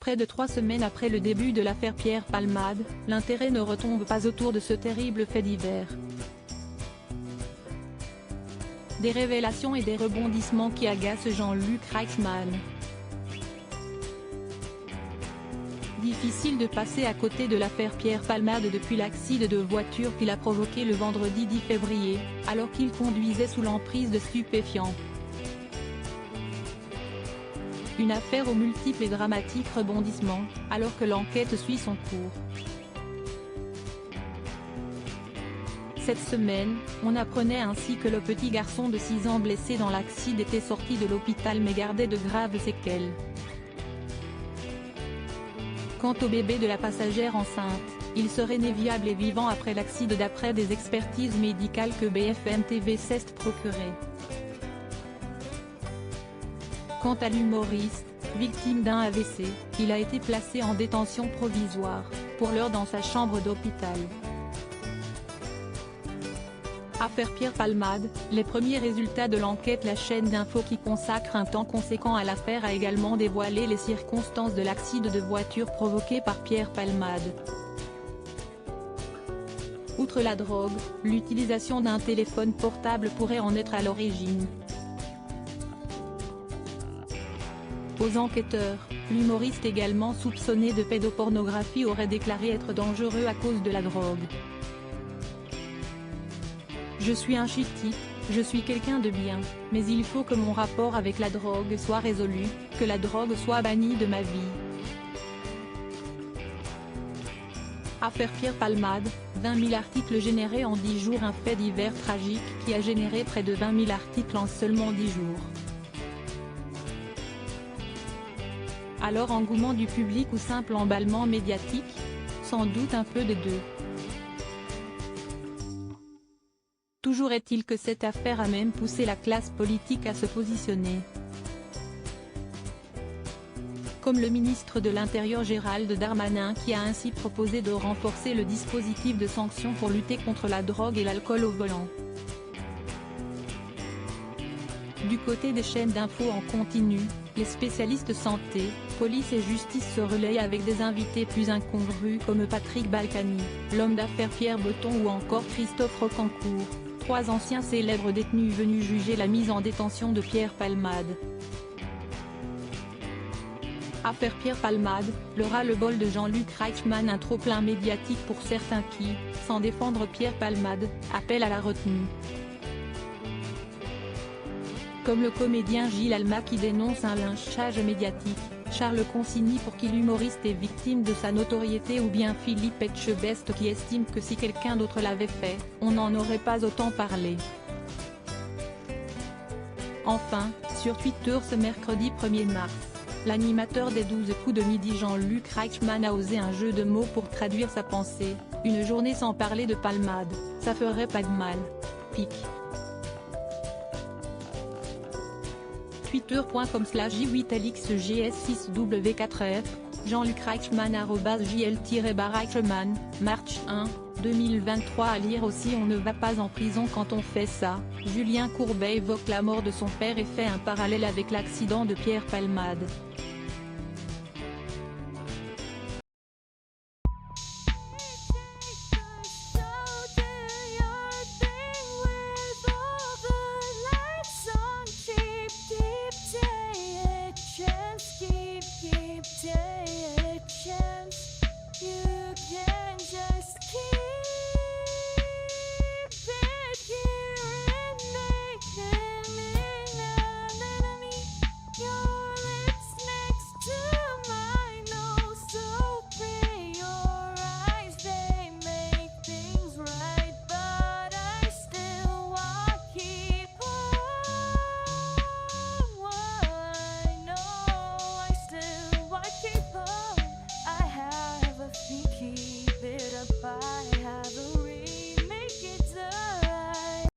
Près de 3 semaines après le début de l'affaire Pierre Palmade, l'intérêt ne retombe pas autour de ce terrible fait divers. Des révélations et des rebondissements qui agacent Jean-Luc Reichmann. Difficile de passer à côté de l'affaire Pierre Palmade depuis l'accident de voiture qu'il a provoqué le vendredi 10 février, alors qu'il conduisait sous l'emprise de stupéfiants. Une affaire aux multiples et dramatiques rebondissements, alors que l'enquête suit son cours. Cette semaine, on apprenait ainsi que le petit garçon de 6 ans blessé dans l'accident était sorti de l'hôpital mais gardait de graves séquelles. Quant au bébé de la passagère enceinte, il serait né viable et vivant après l'accident d'après des expertises médicales que BFM TV s'est procurées. Quant à l'humoriste, victime d'un AVC, il a été placé en détention provisoire, pour l'heure dans sa chambre d'hôpital. Affaire Pierre Palmade, les premiers résultats de l'enquête. La chaîne d'info qui consacre un temps conséquent à l'affaire a également dévoilé les circonstances de l'accident de voiture provoqué par Pierre Palmade. Outre la drogue, l'utilisation d'un téléphone portable pourrait en être à l'origine. Aux enquêteurs, l'humoriste également soupçonné de pédopornographie aurait déclaré être dangereux à cause de la drogue. Je suis un chic-type, je suis quelqu'un de bien, mais il faut que mon rapport avec la drogue soit résolu, que la drogue soit bannie de ma vie. Affaire Pierre Palmade, 20 000 articles générés en 10 jours. Un fait divers tragique qui a généré près de 20 000 articles en seulement 10 jours. Alors engouement du public ou simple emballement médiatique? Sans doute un peu des deux. Toujours est-il que cette affaire a même poussé la classe politique à se positionner. Comme le ministre de l'Intérieur Gérald Darmanin qui a ainsi proposé de renforcer le dispositif de sanctions pour lutter contre la drogue et l'alcool au volant. Du côté des chaînes d'infos en continu, les spécialistes santé, police et justice se relayent avec des invités plus incongrus comme Patrick Balkany, l'homme d'affaires Pierre Breton ou encore Christophe Rocancourt, 3 anciens célèbres détenus venus juger la mise en détention de Pierre Palmade. Affaire Pierre Palmade, le ras-le-bol de Jean-Luc Reichmann. Un trop-plein médiatique pour certains qui, sans défendre Pierre Palmade, appellent à la retenue. Comme le comédien Gilles Alma qui dénonce un lynchage médiatique, Charles Consigny pour qui l'humoriste est victime de sa notoriété ou bien Philippe Etchebest qui estime que si quelqu'un d'autre l'avait fait, on n'en aurait pas autant parlé. Enfin, sur Twitter ce mercredi 1er mars, l'animateur des 12 coups de midi Jean-Luc Reichmann a osé un jeu de mots pour traduire sa pensée: une journée sans parler de Palmade, ça ferait pas de mal. Pic. Twitter.com/j8lxgs6w4f, Jean-Luc Reichmann @jl-Reichmann, March 1, 2023. À lire aussi: on ne va pas en prison quand on fait ça. Julien Courbet évoque la mort de son père et fait un parallèle avec l'accident de Pierre Palmade.